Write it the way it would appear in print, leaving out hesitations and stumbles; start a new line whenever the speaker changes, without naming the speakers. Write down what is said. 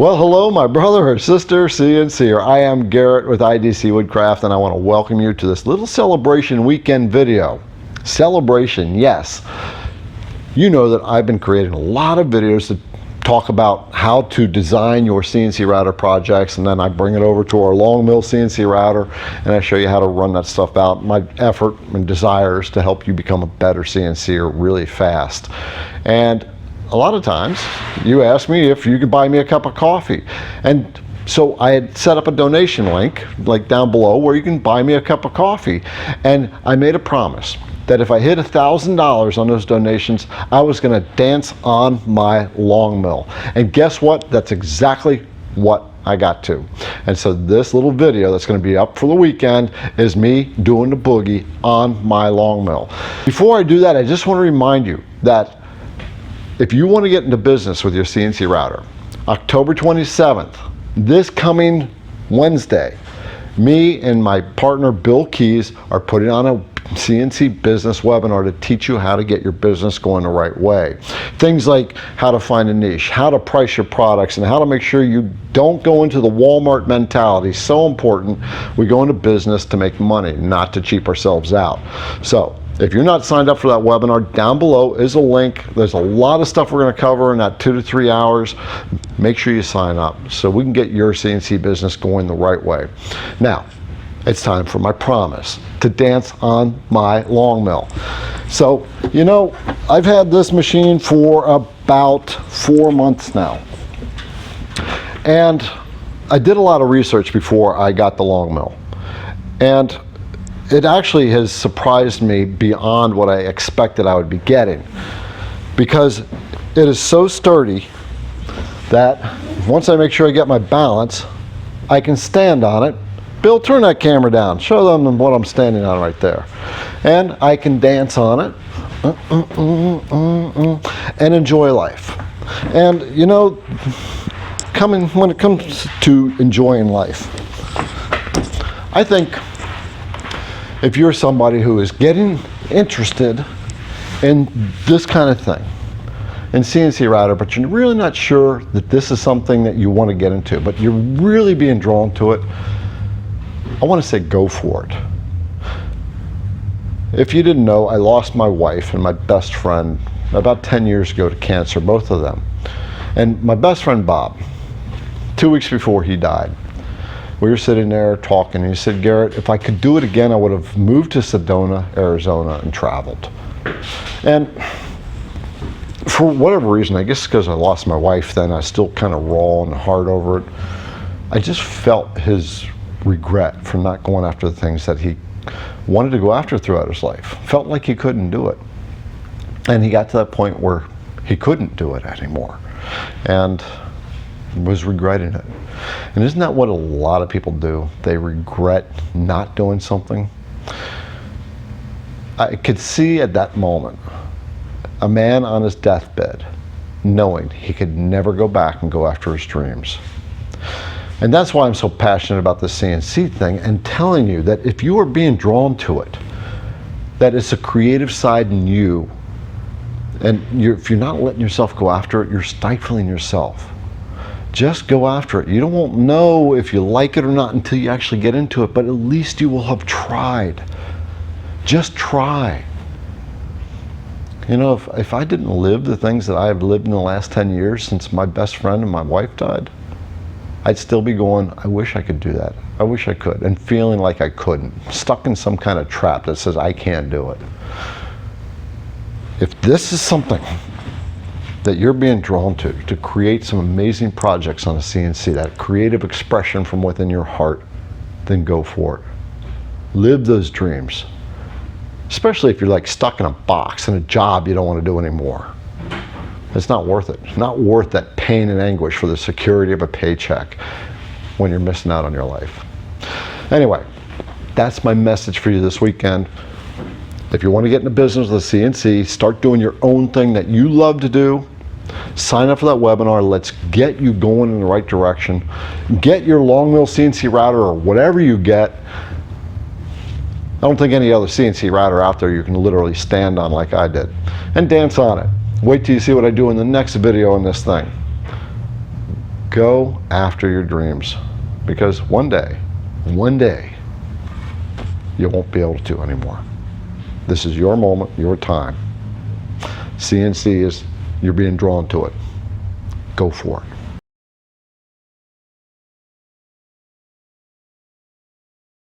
Well, hello, my brother or sister CNCer. I am Garrett with IDC Woodcraft, and I want to welcome you to this little celebration weekend video. Celebration, yes. You know that I've been creating a lot of videos to talk about how to design your CNC router projects, and then I bring it over to our long mill CNC router and I show you how to run that stuff out. My effort and desire is to help you become a better CNCer really fast. And a lot of times you ask me if you could buy me a cup of coffee, and so I had set up a donation link like down below where you can buy me a cup of coffee, and I made a promise that if I hit $1,000 on those donations, I was going to dance on my long mill. And guess what? That's exactly what I got to. And so this little video that's going to be up for the weekend is me doing the boogie on my long mill. Before I do that, I just want to remind you that if you want to get into business with your CNC router, October 27th, this coming Wednesday, me and my partner Bill Keys are putting on a CNC business webinar to teach you how to get your business going the right way. Things like how to find a niche, how to price your products, and how to make sure you don't go into the Walmart mentality. So important. We go into business to make money, not to cheap ourselves out. So if you're not signed up for that webinar, down below is a link. There's a lot of stuff we're going to cover in that 2 to 3 hours. Make sure you sign up so we can get your CNC business going the right way. Now, it's time for my promise to dance on my long mill. So, you know, I've had this machine for about 4 months now. And I did a lot of research before I got the long mill. And it actually has surprised me beyond what I expected I would be getting, because it is so sturdy that once I make sure I get my balance, I can stand on it. Bill, turn that camera down. Show them what I'm standing on right there. And I can dance on it and enjoy life. And you know, when it comes to enjoying life, I think if you're somebody who is getting interested in this kind of thing, in CNC router, but you're really not sure that this is something that you want to get into, but you're really being drawn to it, I want to say go for it. If you didn't know, I lost my wife and my best friend about 10 years ago to cancer, both of them. And my best friend Bob, 2 weeks before he died, we were sitting there talking, and he said, Garrett, if I could do it again, I would have moved to Sedona, Arizona, and traveled. And for whatever reason, I guess because I lost my wife then, I was still kind of raw and hard over it. I just felt his regret for not going after the things that he wanted to go after throughout his life. Felt like he couldn't do it. And he got to that point where he couldn't do it anymore, and was regretting it. And isn't that what a lot of people do? They regret not doing something. I could see at that moment a man on his deathbed knowing he could never go back and go after his dreams. And that's why I'm so passionate about the CNC thing, and telling you that if you are being drawn to it, that it's a creative side in you, and if you're not letting yourself go after it, you're stifling yourself. Just go after it. You won't know if you like it or not until you actually get into it, but at least you will have tried. Just try. You know, if I didn't live the things that I have lived in the last 10 years since my best friend and my wife died, I'd still be going, I wish I could do that. I wish I could, and feeling like I couldn't. Stuck in some kind of trap that says I can't do it. If this is something that you're being drawn to create some amazing projects on a CNC, that creative expression from within your heart, then go for it. Live those dreams. Especially if you're like stuck in a box in a job you don't want to do anymore. It's not worth it. It's not worth that pain and anguish for the security of a paycheck when you're missing out on your life. Anyway, that's my message for you this weekend. If you want to get into business with a CNC, start doing your own thing that you love to do. Sign up for that webinar. Let's get you going in the right direction. Get your long mill CNC router or whatever you get. I don't think any other CNC router out there you can literally stand on like I did, and dance on it. Wait till you see what I do in the next video on this thing. Go after your dreams, because one day, you won't be able to anymore. This is your moment, your time. CNC is, you're being drawn to it. Go for it.